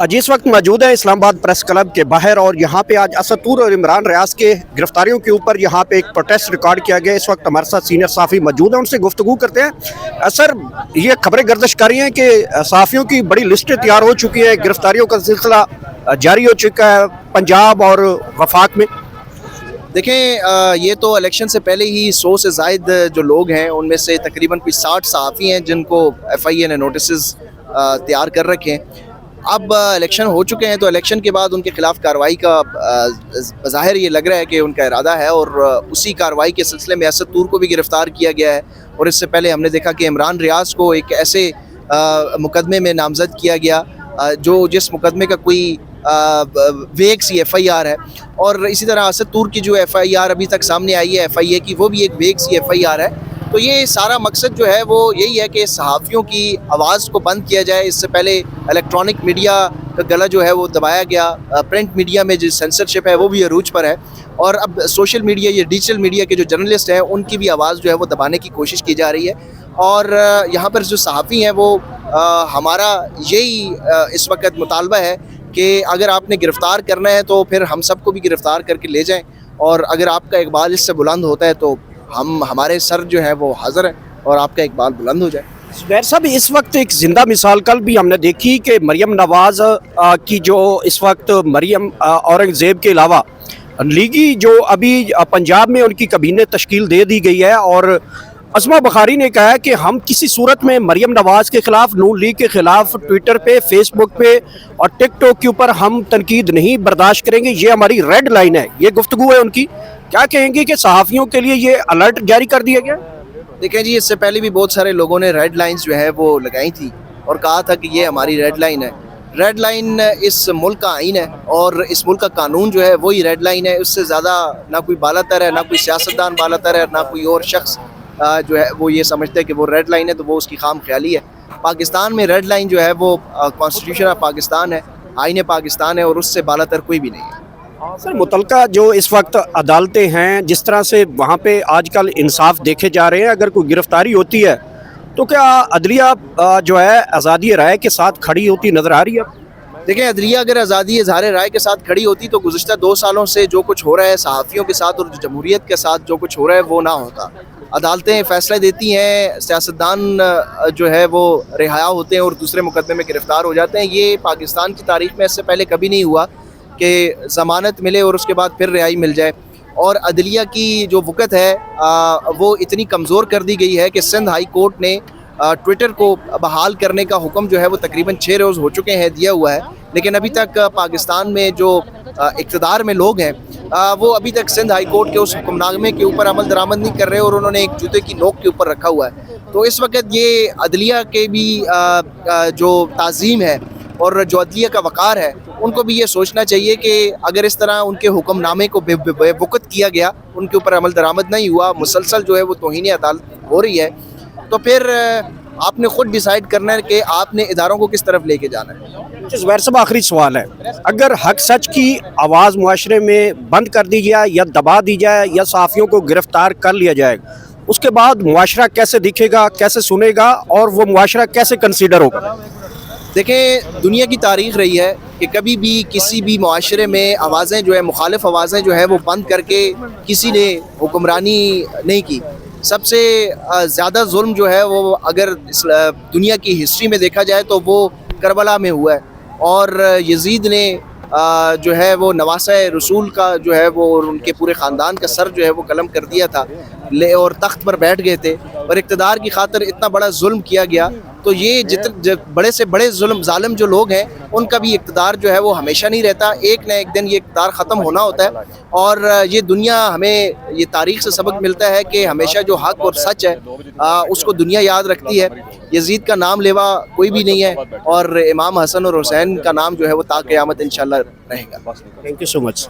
जिस वक्त मौजूद है इस्लामाबाद प्रेस क्लब के बाहर, और यहाँ पे आज असद तूर और इमरान रियाज के गिरफ्तारियों के ऊपर यहाँ पे एक प्रोटेस्ट रिकॉर्ड किया गया। इस वक्त हमारे साथ सीनियर सहाफ़ी मौजूद हैं, उनसे गुफ्तगू करते हैं। सर, ये खबरें गर्दिश कर रही हैं कि सहाफ़ियों की बड़ी लिस्टें तैयार हो चुकी हैं, गिरफ्तारियों का सिलसिला जारी हो चुका है पंजाब और वफाक में। देखें, ये तो इलेक्शन से पहले ही 100 से ज़ायद जो लोग हैं उनमें से तकरीबन कोई 60 सहाफ़ी हैं जिनको FIA ने नोटिस तैयार कर रखे हैं। अब इलेक्शन हो चुके हैं तो इलेक्शन के बाद उनके ख़िलाफ़ कार्रवाई का ज़ाहिर ये लग रहा है कि उनका इरादा है, और उसी कार्रवाई के सिलसिले में असद तूर को भी गिरफ़्तार किया गया है। और इससे पहले हमने देखा कि इमरान रियाज को एक ऐसे मुकदमे में नामज़द किया गया जिस मुकदमे का कोई वेग सी FIR है, और इसी तरह असद तूर की जो FIR अभी तक सामने आई है FIA की, वो भी एक वेग सी FIR है। तो ये सारा मकसद जो है वो यही है कि सहाफ़ियों की आवाज़ को बंद किया जाए। इससे पहले इलेक्ट्रॉनिक मीडिया का गला जो है वो दबाया गया, प्रिंट मीडिया में जो सेंसरशिप है वो भी अरूज पर है, और अब सोशल मीडिया या डिजिटल मीडिया के जो जर्नलिस्ट हैं उनकी भी आवाज़ जो है वो दबाने की कोशिश की जा रही है। और यहाँ पर जो सहाफ़ी हैं वो हमारा यही इस वक्त मुतालबा है कि अगर आपने गिरफ़्तार करना है तो फिर हम सबको भी गिरफ़्तार करके ले जाएं, और अगर आपका इकबाल इससे बुलंद होता है तो हमारे सर जो है वो हाज़िर हैं और आपका इकबाल बुलंद हो जाए। ज़ुबैर साहब, इस वक्त एक ज़िंदा मिसाल कल भी हमने देखी कि मरियम नवाज़ की जो इस वक्त मरियम औरंगज़ेब के अलावा लीगी जो अभी पंजाब में उनकी कबीने तश्कील दे दी गई है, और असमा बुखारी ने कहा है कि हम किसी सूरत में मरियम नवाज़ के ख़िलाफ़, नून लीग के ख़िलाफ़ ट्विटर पे, फेसबुक पे और टिकटॉक के ऊपर हम तनकीद नहीं बर्दाश्त करेंगे, ये हमारी रेड लाइन है। ये गुफ्तगू है उनकी। क्या कहेंगे कि सहाफ़ियों के लिए ये अलर्ट जारी कर दिया गया? देखें जी, इससे पहले भी बहुत सारे लोगों ने रेड लाइंस जो है वो लगाई थी और कहा था कि ये हमारी रेड लाइन है। रेड लाइन इस मुल्क का आइन है और इस मुल्क का कानून जो है वही रेड लाइन है। उससे ज़्यादा ना कोई बालातर है, ना कोई सियासतदान बालातर है, ना कोई और शख्स जो है वो ये समझते हैं कि वो रेड लाइन है तो वो उसकी खाम ख्याली है। पाकिस्तान में रेड लाइन जो है वो कॉन्स्टिट्यूशन ऑफ पाकिस्तान है, आइन पाकिस्तान है, और उससे बालातर कोई भी नहीं है। सर, मुतलका जो इस वक्त अदालतें हैं, जिस तरह से वहाँ पे आजकल इंसाफ देखे जा रहे हैं, अगर कोई गिरफ्तारी होती है तो क्या अदलिया जो है आज़ादी राय के साथ खड़ी होती नज़र आ रही है? देखें, अदलिया अगर आज़ादी इज़हार राय के साथ खड़ी होती तो गुज़िश्ता 2 सालों से जो कुछ हो रहा है सहाफ़ियों के साथ और जमहूरियत के साथ जो कुछ हो रहा है वो ना होता। अदालतें फ़ैसला देती हैं, सियासतदान जो है वो रिहाया होते हैं और दूसरे मुकदमे में गिरफ़्तार हो जाते हैं। ये पाकिस्तान की तारीख़ में इससे पहले कभी नहीं हुआ कि ज़मानत मिले और उसके बाद फिर रिहाई मिल जाए। और अदलिया की जो वक़्त है वो इतनी कमज़ोर कर दी गई है कि सिंध हाई कोर्ट ने ट्विटर को बहाल करने का हुक्म जो है वो तकरीबन 6 रोज़ हो चुके हैं दिया हुआ है, लेकिन अभी तक पाकिस्तान में जो इक़्तिदार में लोग हैं वो अभी तक सिंध हाई कोर्ट के उस हुक्मनामे के ऊपर अमल दरामद नहीं कर रहे और उन्होंने एक जूते की नोक के ऊपर रखा हुआ है। तो इस वक्त ये अदलिया के भी जो ताज़ीम है और जो अदलिया का वक़ार है, उनको भी ये सोचना चाहिए कि अगर इस तरह उनके हुक्मनामे को बेवक़्त किया गया, उनके ऊपर अमल दरामद नहीं हुआ, मुसलसल जो है वो तौहीन अदालत हो रही है, तो फिर आपने ख़ुद डिसाइड करना है कि आपने इदारों को किस तरफ लेके जाना है। ज़ुबैर साहब, आखिरी सवाल है, अगर हक सच की आवाज़ मुआशरे में बंद कर दी जाए या दबा दी जाए या सहाफ़ियों को गिरफ़्तार कर लिया जाए, उसके बाद मुआशरा कैसे दिखेगा, कैसे सुनेगा, और वो मुआशरा कैसे कंसीडर होगा? देखें, दुनिया की तारीख़ रही है कि कभी भी किसी भी मुआशरे में आवाज़ें जो है, मुखालिफ आवाज़ें जो है वो बंद करके किसी ने हुक्मरानी नहीं की। सबसे ज़्यादा जुल्म जो है वो अगर दुनिया की हिस्ट्री में देखा जाए तो वो करबला में हुआ है, और यजीद ने जो है वो नवासा रसूल का जो है वो उनके पूरे ख़ानदान का सर जो है वो कलम कर दिया था और तख्त पर बैठ गए थे, और इक़्तिदार की खातिर इतना बड़ा जुल्म किया गया। तो ये जितने बड़े से बड़े जुल्म जालिम जो लोग हैं उनका भी इक़्तिदार जो है वो हमेशा नहीं रहता, एक न एक दिन ये इक़्तिदार ख़त्म होना होता है। और ये दुनिया हमें ये तारीख़ से सबक मिलता है कि हमेशा जो हक़ और सच है उसको दुनिया याद रखती है। यजीद का नाम लेवा कोई भी नहीं है, और इमाम हसन और हुसैन का नाम जो है वो ता क़यामत इंशाअल्लाह रहेगा। Thank you so much.